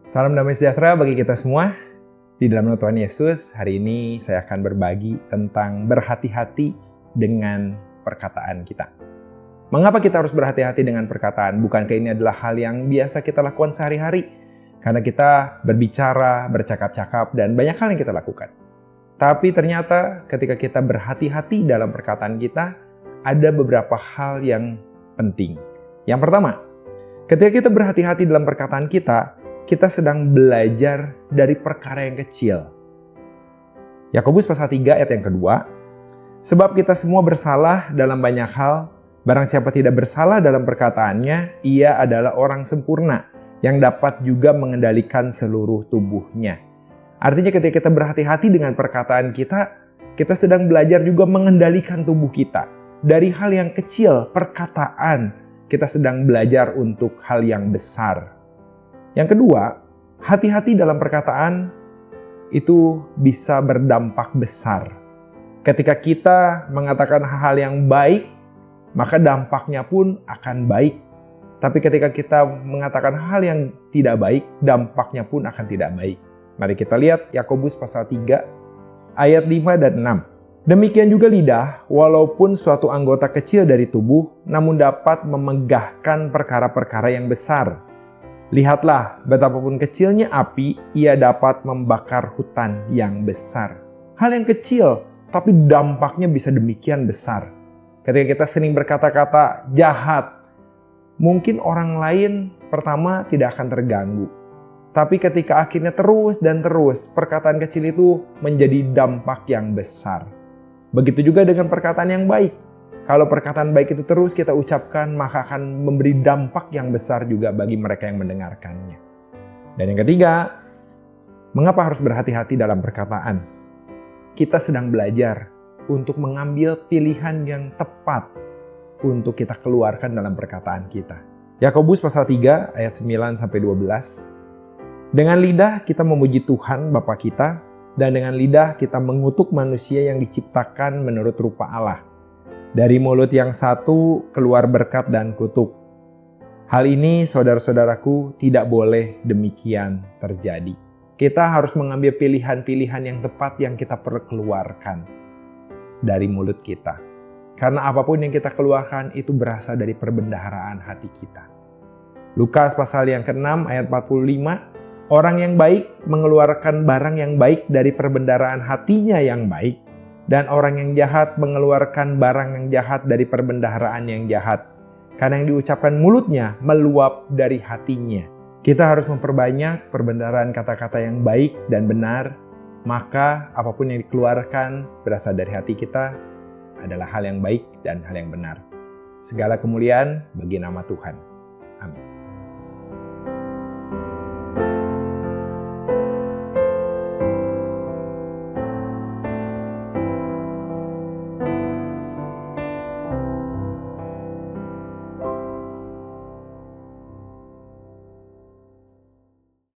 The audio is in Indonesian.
Salam damai sejahtera bagi kita semua. Di dalam nama Tuhan Yesus, hari ini saya akan berbagi tentang berhati-hati dengan perkataan kita. Mengapa kita harus berhati-hati dengan perkataan? Bukankah ini adalah hal yang biasa kita lakukan sehari-hari? Karena kita berbicara, bercakap-cakap, dan banyak hal yang kita lakukan. Tapi ternyata ketika kita berhati-hati dalam perkataan kita, ada beberapa hal yang penting. Yang pertama, ketika kita berhati-hati dalam perkataan kita sedang belajar dari perkara yang kecil. Yakobus pasal 3 ayat yang kedua, sebab kita semua bersalah dalam banyak hal, barang siapa tidak bersalah dalam perkataannya, ia adalah orang sempurna, yang dapat juga mengendalikan seluruh tubuhnya. Artinya ketika kita berhati-hati dengan perkataan kita sedang belajar juga mengendalikan tubuh kita. Dari hal yang kecil, perkataan, kita sedang belajar untuk hal yang besar. Yang kedua, hati-hati dalam perkataan itu bisa berdampak besar. Ketika kita mengatakan hal yang baik, maka dampaknya pun akan baik. Tapi ketika kita mengatakan hal yang tidak baik, dampaknya pun akan tidak baik. Mari kita lihat Yakobus pasal 3 ayat 5 dan 6. Demikian juga lidah, walaupun suatu anggota kecil dari tubuh, namun dapat memegahkan perkara-perkara yang besar. Lihatlah, betapapun kecilnya api, ia dapat membakar hutan yang besar. Hal yang kecil, tapi dampaknya bisa demikian besar. Ketika kita sering berkata-kata jahat, mungkin orang lain pertama tidak akan terganggu. Tapi ketika akhirnya terus dan terus, perkataan kecil itu menjadi dampak yang besar. Begitu juga dengan perkataan yang baik. Kalau perkataan baik itu terus kita ucapkan, maka akan memberi dampak yang besar juga bagi mereka yang mendengarkannya. Dan yang ketiga, mengapa harus berhati-hati dalam perkataan? Kita sedang belajar untuk mengambil pilihan yang tepat untuk kita keluarkan dalam perkataan kita. Yakobus pasal 3 ayat 9-12. Dengan lidah kita memuji Tuhan Bapa kita, dan dengan lidah kita mengutuk manusia yang diciptakan menurut rupa Allah. Dari mulut yang satu keluar berkat dan kutuk. Hal ini saudara-saudaraku tidak boleh demikian terjadi. Kita harus mengambil pilihan-pilihan yang tepat yang kita perkeluarkan dari mulut kita. Karena apapun yang kita keluarkan itu berasal dari perbendaharaan hati kita. Lukas pasal yang ke-6 ayat 45. Orang yang baik mengeluarkan barang yang baik dari perbendaharaan hatinya yang baik. Dan orang yang jahat mengeluarkan barang yang jahat dari perbendaharaan yang jahat. Karena yang diucapkan mulutnya meluap dari hatinya. Kita harus memperbanyak perbendaharaan kata-kata yang baik dan benar. Maka apapun yang dikeluarkan berasal dari hati kita adalah hal yang baik dan hal yang benar. Segala kemuliaan bagi nama Tuhan. Amin.